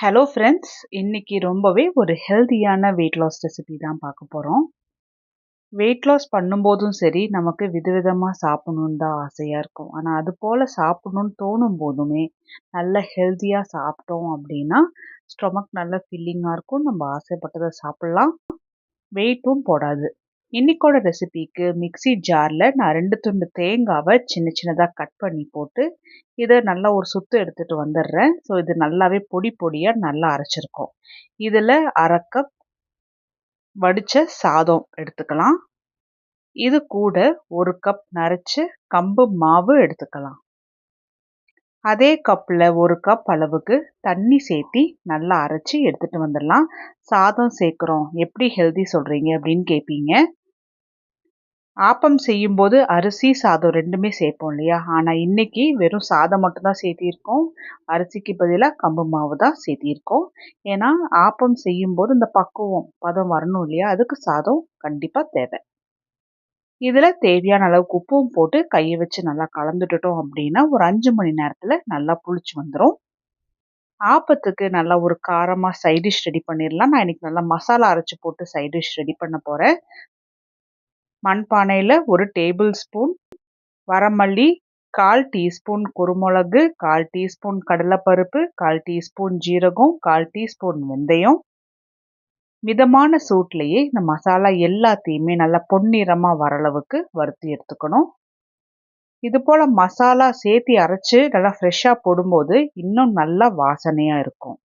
Hello friends, இன்னைக்கு ரொம்பவே ஒரு ஹெல்தியான வெயிட் லாஸ் ரெசிபி தான் பார்க்க போகிறோம். வெயிட் லாஸ் பண்ணும்போதும் சரி, நமக்கு விதவிதமாக சாப்பிடணுன்னு தான் ஆசையாக இருக்கும். ஆனால் அது போல் சாப்பிடணுன்னு தோணும் போதுமே நல்ல ஹெல்த்தியாக சாப்பிட்டோம் அப்படின்னா ஸ்டொமக் நல்ல ஃபில்லிங்காக இருக்கும். நம்ம ஆசைப்பட்டதை சாப்பிட்லாம், வெயிட்டும் போடாது. இன்னைக்கோட ரெசிபிக்கு மிக்ஸி ஜாரில் நான் 2 துண்டு தேங்காவை சின்ன சின்னதாக கட் பண்ணி போட்டு இதை நல்லா ஒரு சுத்து எடுத்துட்டு வந்துடுறேன். ஸோ இது நல்லாவே பொடி பொடியாக நல்லா அரைச்சிருக்கோம். இதில் 1/2 கப் வடித்த சாதம் எடுத்துக்கலாம். இது கூட 1 கப் நரைச்ச கம்பு மாவு எடுத்துக்கலாம். அதே கப்பில் 1 கப் அளவுக்கு தண்ணி சேர்த்தி நல்லா அரைச்சி எடுத்துகிட்டு வந்துடலாம். சாதம் சேர்க்குறோம், எப்படி ஹெல்தி சொல்கிறீங்க அப்படின்னு கேட்பீங்க. ஆப்பம் செய்யும்போது அரிசி சாதம் 2மே சேர்ப்போம் இல்லையா? ஆனால் இன்னைக்கு வெறும் சாதம் மட்டும்தான் சேர்த்திருக்கோம். அரிசிக்கு பதிலாக கம்பு மாவு தான் சேர்த்திருக்கோம். ஏன்னா ஆப்பம் செய்யும்போது இந்த பதம் வரணும் இல்லையா? அதுக்கு சாதம் கண்டிப்பாக தேவை. இதில் தேவையான அளவுக்கு உப்பும் போட்டு கையை வச்சு நல்லா கலந்துட்டுட்டோம் அப்படின்னா ஒரு 5 மணி நேரத்தில் நல்லா புளிச்சு வந்துடும். ஆப்பத்துக்கு நல்லா ஒரு காரமாக சைடிஷ் ரெடி பண்ணிடலாம். நான் இன்னைக்கு நல்லா மசாலா அரைச்சி போட்டு சைடிஷ் ரெடி பண்ண போகிறேன். மண்பானையில் 1 டேபிள் ஸ்பூன் வரமல்லி, 1/4 டீஸ்பூன் குருமிளகு, 1/4 டீஸ்பூன் கடலைப்பருப்பு, 1/4 டீஸ்பூன் ஜீரகம், 1/4 டீஸ்பூன் வெந்தயம். மிதமான சூட்லேயே இந்த மசாலா எல்லாத்தையுமே நல்லா பொன்னிறமாக வர அளவுக்கு வறுத்து எடுத்துக்கணும். இது போல் மசாலா சேர்த்து அரைச்சி நல்லா ஃப்ரெஷ்ஷாக போடும்போது இன்னும் நல்லா வாசனையாக இருக்கும்.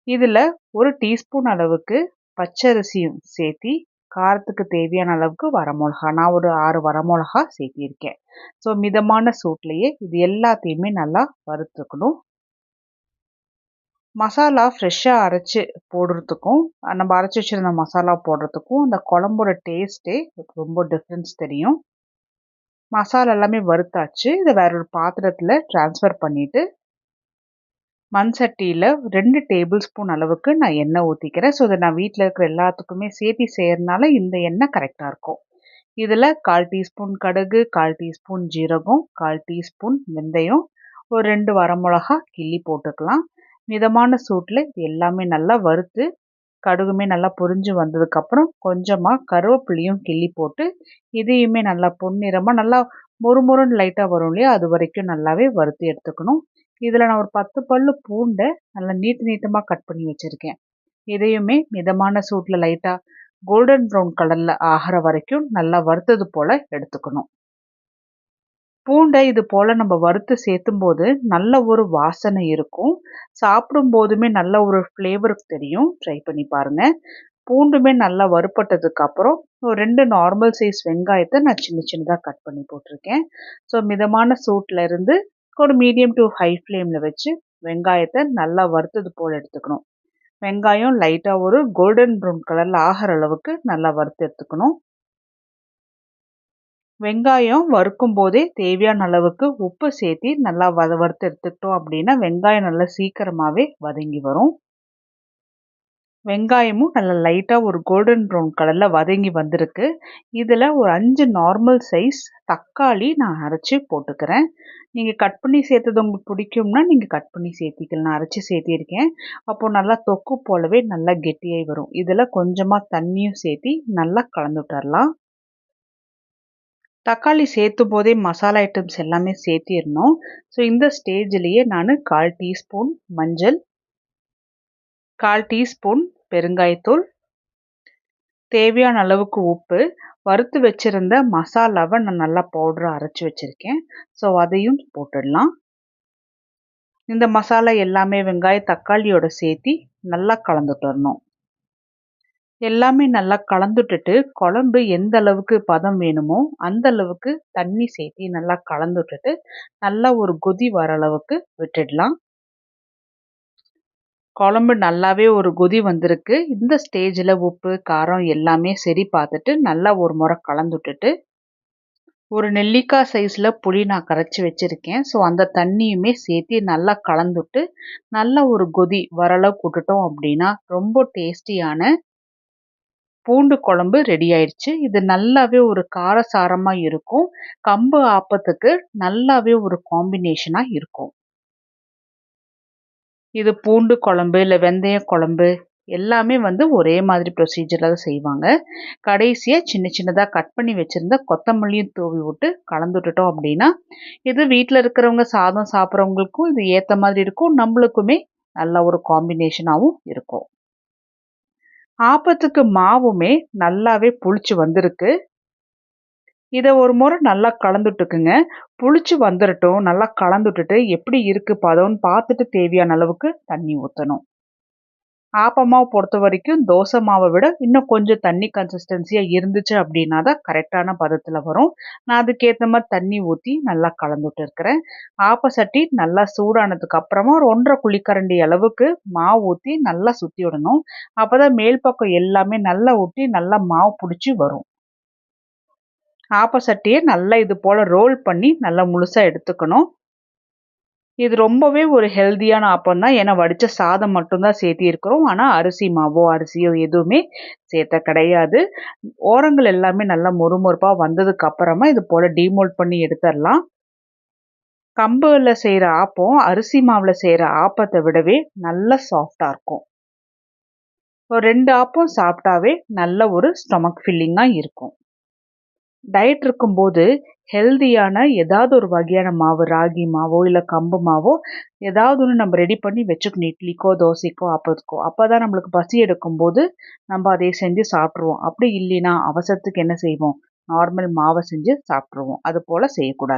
இதில் 1 டீஸ்பூன் அளவுக்கு பச்சரிசியும் சேர்த்தி காரத்துக்கு தேவையான அளவுக்கு வரமிளகா, நான் ஒரு 6 வரமிளகா சேர்த்திருக்கேன். ஸோ மிதமான சூட்லேயே இது எல்லாத்தையுமே நல்லா வறுத்துக்கணும். மசாலா ஃப்ரெஷ்ஷாக அரைச்சி போடுறதுக்கும் நம்ம அரைச்சி வச்சுருந்த மசாலா போடுறதுக்கும் அந்த குழம்போட டேஸ்ட்டே ரொம்ப டிஃப்ரென்ஸ் தெரியும். மசாலா எல்லாமே வறுத்தாச்சு. இதை வேற ஒரு பாத்திரத்தில் ட்ரான்ஸ்ஃபர் பண்ணிவிட்டு மண் சட்டியில் 2 டேபிள் ஸ்பூன் அளவுக்கு நான் எண்ணெய் ஊற்றிக்கிறேன். ஸோ இதை நான் வீட்டில் இருக்கிற எல்லாத்துக்குமே சேர்த்து செய்கிறதுனால இந்த எண்ணெய் கரெக்டாக இருக்கும். இதில் 1/4 டீஸ்பூன் கடுகு, 1/4 டீஸ்பூன் ஜீரகம், 1/4 டீஸ்பூன் வெந்தயம், ஒரு 2 வரமிளகா கிள்ளி போட்டுக்கலாம். மிதமான சூட்டில் இது எல்லாமே நல்லா வறுத்து கடுகுமே நல்லா பொரிஞ்சு வந்ததுக்கப்புறம் கொஞ்சமாக கருவேப்பிலையும் கிள்ளி போட்டு இதையுமே நல்லா பொன்னிறமாக நல்லா மொறுமொறுன்னு லைட்டாக வரும் இல்லையா? அது வரைக்கும் நல்லாவே வறுத்து எடுத்துக்கணும். இதில் நான் ஒரு 10 பல்லு பூண்டை நல்லா நீட்டமாக கட் பண்ணி வச்சுருக்கேன். இதையுமே மிதமான சூட்டில் லைட்டாக கோல்டன் ப்ரௌன் கலரில் ஆகிற வரைக்கும் நல்லா வறுத்தது போல் எடுத்துக்கணும். பூண்டை இது போல் நம்ம வறுத்து சேர்த்தும் போது நல்ல ஒரு வாசனை இருக்கும். சாப்பிடும் போதுமே நல்ல ஒரு ஃப்ளேவர் தெரியும். ட்ரை பண்ணி பாருங்கள். பூண்டுமே நல்லா வறுப்பட்டதுக்கு அப்புறம் ஒரு 2 நார்மல் சைஸ் வெங்காயத்தை நான் சின்ன சின்னதாக கட் பண்ணி போட்டிருக்கேன். ஸோ மிதமான சூட்டில் இருந்து ஒரு மீடியம் டு ஹை ஃப்ளேமில் வச்சு வெங்காயத்தை நல்லா வறுத்தது போல் எடுத்துக்கணும். வெங்காயம் லைட்டாக ஒரு கோல்டன் ப்ரௌன் கலரில் ஆகிற அளவுக்கு நல்லா வறுத்து எடுத்துக்கணும். வெங்காயம் வறுக்கும் போதே தேவையான அளவுக்கு உப்பு சேர்த்து நல்லா வறுத்து எடுத்துக்கிட்டோம் அப்படின்னா வெங்காயம் நல்லா சீக்கிரமாகவே வதங்கி வரும். வெங்காயமும் நல்லா லைட்டாக ஒரு கோல்டன் ப்ரௌன் கலரில் வதங்கி வந்திருக்கு. இதில் ஒரு 5 நார்மல் சைஸ் தக்காளி நான் அரைச்சி போட்டுக்கிறேன். நீங்கள் கட் பண்ணி சேர்த்தது உங்களுக்கு பிடிக்கும்னா நீங்கள் கட் பண்ணி சேர்த்திக்கலாம். நான் அரைச்சி சேர்த்திருக்கேன். அப்போது நல்லா தொக்கு போலவே நல்லா கெட்டியாகி வரும். இதில் கொஞ்சமாக தண்ணியும் சேர்த்தி நல்லா கலந்து விட்டுறலாம். தக்காளி சேர்த்தும் போதே மசாலா ஐட்டம்ஸ் எல்லாமே சேர்த்திடணும். ஸோ இந்த ஸ்டேஜ்லேயே நான் 1/4 டீஸ்பூன் மஞ்சள், 1/4 டீஸ்பூன் பெருங்காயத்தூள், தேவையான அளவுக்கு உப்பு, வறுத்து வச்சுருந்த மசாலாவை நான் நல்லா பவுடராக அரைச்சி வச்சுருக்கேன். ஸோ அதையும் போட்டுடலாம். இந்த மசாலா எல்லாமே வெங்காயம் தக்காளியோட சேர்த்தி நல்லா கலந்துட்டு வரணும். எல்லாமே நல்லா கலந்துட்டுட்டு குழம்பு எந்த அளவுக்கு பதம் வேணுமோ அந்த அளவுக்கு தண்ணி சேர்த்தி நல்லா கலந்துட்டுட்டு நல்லா ஒரு கொதி வர அளவுக்கு விட்டுடலாம். குழம்பு நல்லாவே ஒரு கொதி வந்திருக்கு. இந்த ஸ்டேஜில் உப்பு காரம் எல்லாமே சரி பார்த்துட்டு நல்லா ஒரு முறை கலந்துட்டுட்டு ஒரு நெல்லிக்காய் சைஸில் புளி நான் கரைச்சி வச்சுருக்கேன். ஸோ அந்த தண்ணியுமே சேர்த்து நல்லா கலந்துட்டு நல்லா ஒரு கொதி வர அளவுக்கு விட்டுட்டோம் அப்படின்னா ரொம்ப டேஸ்டியான பூண்டு குழம்பு ரெடி ஆயிடுச்சு. இது நல்லாவே ஒரு காரசாரமாக இருக்கும். கம்பு ஆப்பத்துக்கு நல்லாவே ஒரு காம்பினேஷனாக இருக்கும். இது பூண்டு குழம்பு, இல்ல வெந்தய குழம்பு எல்லாமே வந்து ஒரே மாதிரி ப்ரொசீஜர்ல தான் செய்வாங்க. கடைசியா சின்ன சின்னதா கட் பண்ணி வச்சிருந்த கொத்தமல்லியும் தூவி விட்டு கலந்து விட்டுட்டோம் அப்படின்னா, இது வீட்ல இருக்கிறவங்க சாதம் சாப்பிடுறவங்களுக்கும் இது ஏத்த மாதிரி இருக்கும். நம்மளுக்குமே நல்ல ஒரு காம்பினேஷனாவும் இருக்கும். ஆப்பத்துக்கு மாவுமே நல்லாவே புளிச்சு வந்திருக்கு. இத ஒரு முறை நல்லா கலந்துட்டுக்குங்க. புளிச்சு வந்துரட்டும். நல்லா கலந்துட்டுட்டு எப்படி இருக்கு பதம்ன்னு பார்த்துட்டு தேவையான அளவுக்கு தண்ணி ஊத்தணும். ஆப்ப மாவு பொறுத்தவரைக்கும் தோசை மாவ விட இன்னும் கொஞ்சம் தண்ணி கன்சிஸ்டன்சியா இருந்துச்சு அப்படின்னா தான் கரெக்ட்டான பதத்துல வரும். நான் அதுக்கேத்த மாரி தண்ணி ஊத்தி நல்லா கலந்துட்டு இருக்கிறேன். ஆப்ப சட்டி நல்லா சூடானதுக்கு அப்புறமா ஒரு 1 1/2 குழிக்கரண்டி அளவுக்கு மாவு ஊத்தி நல்லா சுத்தி விடணும். அப்பதான் மேல் பக்கம் எல்லாமே நல்லா ஒட்டி நல்லா மாவு புடிச்சு வரும். ஆப்ப சட்டிய நல்லா இது போல ரோல் பண்ணி நல்லா முழுசா எடுத்துக்கணும். இது ரொம்பவே ஒரு ஹெல்தியான ஆப்பம் தான். ஏன்னா வடிச்ச சாதம் மட்டும் தான் சேர்த்திருக்கிறோம். ஆனா அரிசி மாவோ, அரிசியோ எதுவுமே சேர்த்த கிடையாது. ஓரங்கள் எல்லாமே நல்லா மொறுமொறுப்பா வந்ததுக்கு அப்புறமா இது போல டீமோல்ட் பண்ணி எடுத்துரலாம். கம்புல செய்ற ஆப்பம், அரிசி மாவுல செய்ற ஆப்பத்த விடவே நல்லா சாஃப்ட்டா இருக்கும். ஒரு 2 ஆப்பம் சாப்பிட்டாவே நல்ல ஒரு ஸ்டொமக் ஃபில்லிங்கா இருக்கும். டயட் இருக்கும்போது ஹெல்தியான ஏதாவது ஒரு வகையான மாவு, ராகி மாவோ, இல்ல கம்பு மாவோ ஏதாவது ஒண்ணு நம்ம ரெடி பண்ணி வச்சுக்கணும். இட்லிக்கோ, தோசைக்கோ, அப்பத்துக்கோ. அப்பதான் நம்மளுக்கு பசி எடுக்கும்போது நம்ம அதை செஞ்சு சாப்பிட்டுருவோம். அப்படி இல்லைன்னா அவசரத்துக்கு என்ன செய்வோம்? நார்மல் மாவ செஞ்சு சாப்பிட்டுருவோம். அது போல செய்யக்கூடாது.